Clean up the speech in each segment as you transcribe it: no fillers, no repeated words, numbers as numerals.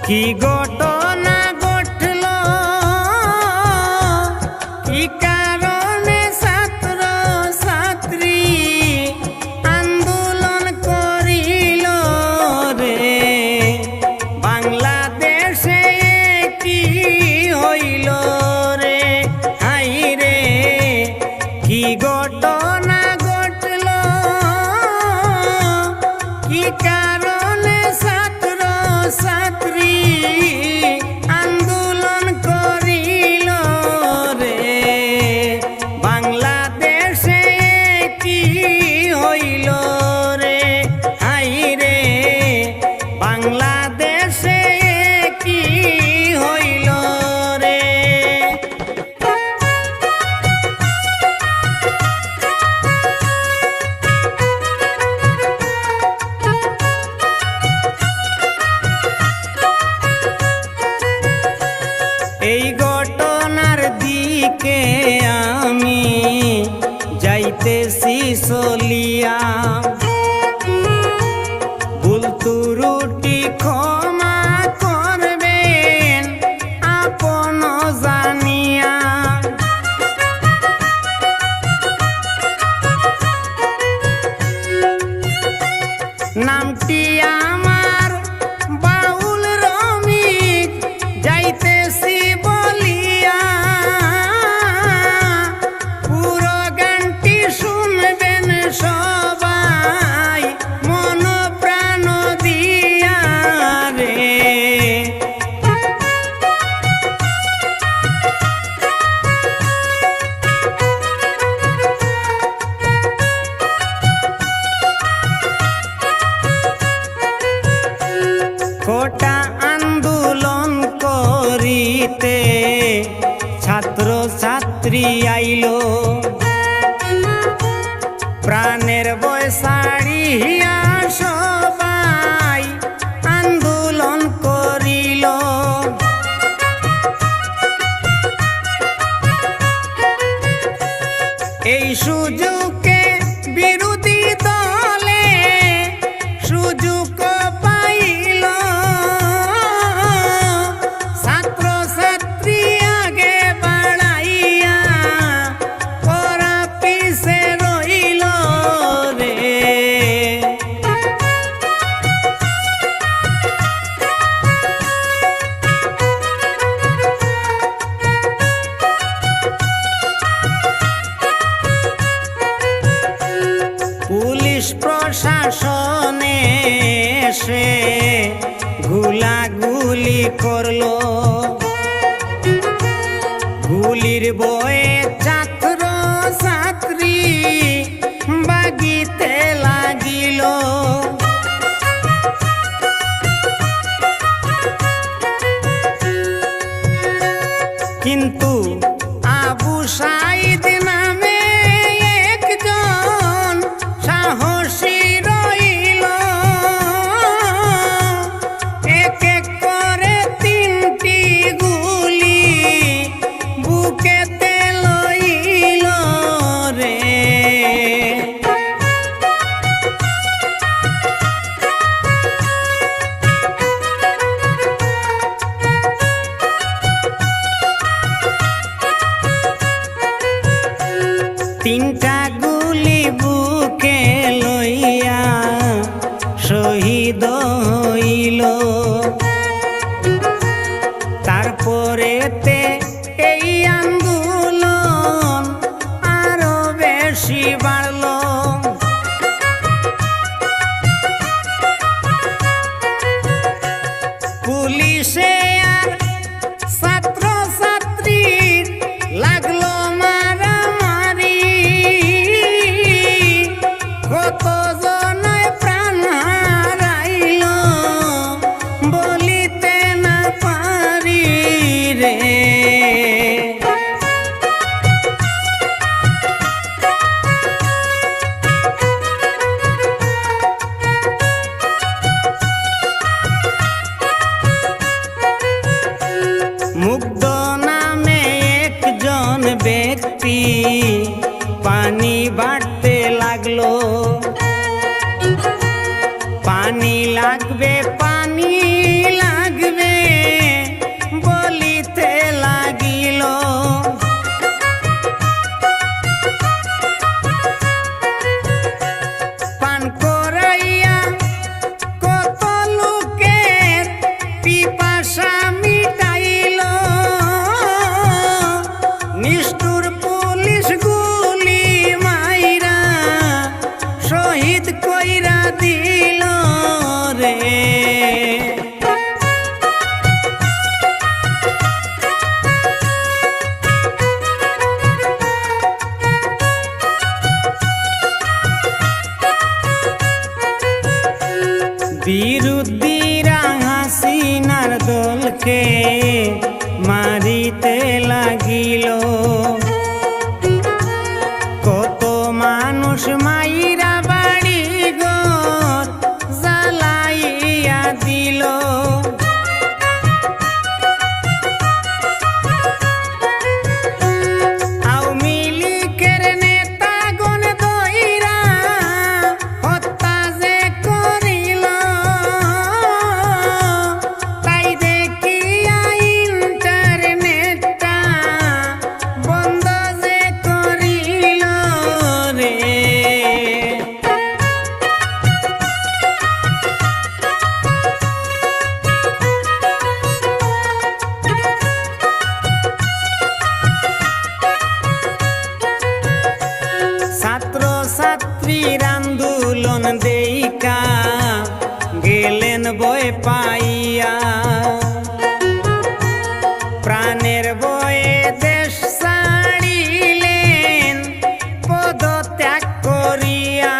কি ঘটনা ঘটল, কি কারণে ছাত্র ছাত্রী আন্দোলন করিল রে, বাংলাদেশে কি হইল রে, হাই রে কি ঘটনা ঘটল, কি কারণে ছাত্র ছাত্রী আন্দোলন করিল রে, বাংলাদেশে কি হইল রে, হাই রে বাংলাদেশে কি হইল রে। এই ঘটনার দিকে আমি যাইতেছি চলিয়া, ভুল ত্রুটি ক্ষমা করবেন আপন জানিয়া। নামটি আমার বাউল রমিক, যাইতেছি বলিয়া, পুরো গানটি শুনবেন সবাই মন প্রাণ দিয়া রে। কোটা আন্দোলন করিতে ছাত্র ছাত্রী আইল, প্রাণের বয় ছাড়িয়া সবাই আন্দোলন করিল। এই সুযোগে বিরোধী দলে সুযোগ পাইল, ছাত্র ছাত্রী আগে বাড়াইয়া ওরা পিছে রইল রে। পুলিশ প্রশাসনে এসে গুলাগুলি করলো, গুলির বয়ে ছাত্র ছাত্রী বাগিতে লাগিল। কিন্তু আবু সাইদ নামে একজন সাহসী রইল, এক এক করে 3টি গুলি বুকেতে বিরুদ্ধীরা হাসিনার দলকে মারিতে লাগিল। কত মানুষ মাইরা বাড়ি ঘর জ্বালাইয়া দিল। আওয়ামী লীগের নেতাগণ দইরা হত্যা যে করিল, তাই দেখিয়া ইন্টারনেটটা বন্ধ যে করিল রে। ছাত্র ছাত্রীর আন্দোলন দেইকা গেলেন বয় পাইয়া, প্রাণের বয়ে দেশ ছাড়িলেন পদত্যাগ করিয়া।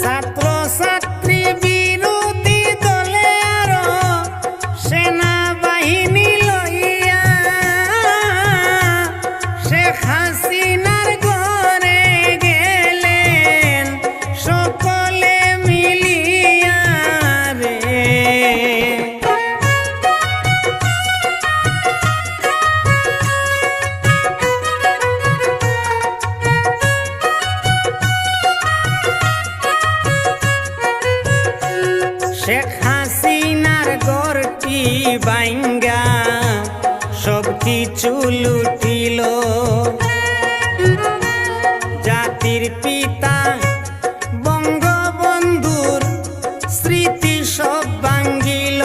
ছাত্র ছাত্রী বিরোধী দলে আরো সেনাবাহিনী লইয়া শেখ হাসিনার ঘরে গেলেন সকলে মিলিয়া রে। শেখ হাসিনার ঘরটি ভাঙ্গা সব কিছু লুটিল। জাতির পিতা বঙ্গবন্ধুর স্মৃতি সব ভাঙ্গিল।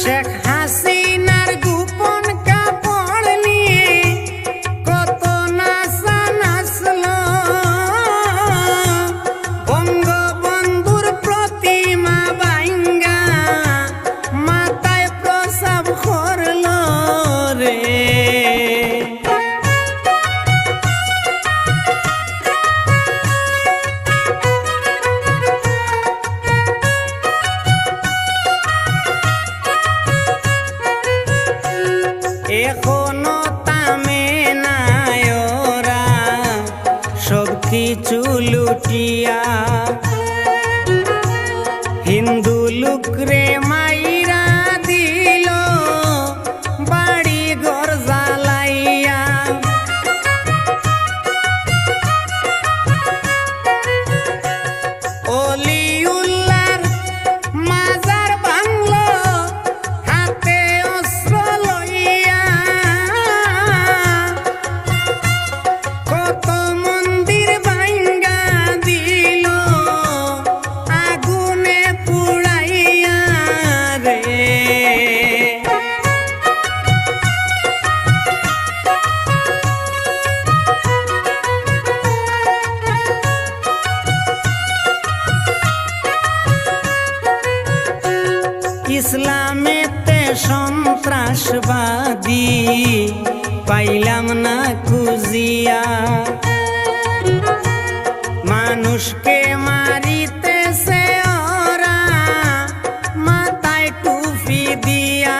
শেখ হাসিনার গোপন কাপড় নিয়ে কত নাচা নাচল। বঙ্গবন্ধুর প্রতিমা ভাঙ্গা মাথায় প্রসাব করল রে। এখনো তামে নাই ওরা সব কিছু লুটিয়া। হিন্দু লোকরে মাইরা দিল বাড়ি ঘর জ্বালাইয়া। অলিউল্লাহর মাজার ভাঙল হাতে অস্ত্র লইয়া। কত মন্দির ভাঙ্গা দিল আগুনে পুড়াইয়া রে। ইসলামেতে সন্ত্রাসবাদী পাইলাম না খুঁজিয়া। মানুষকে মারিতেছে ওরা মাথায় টুপি দিয়া।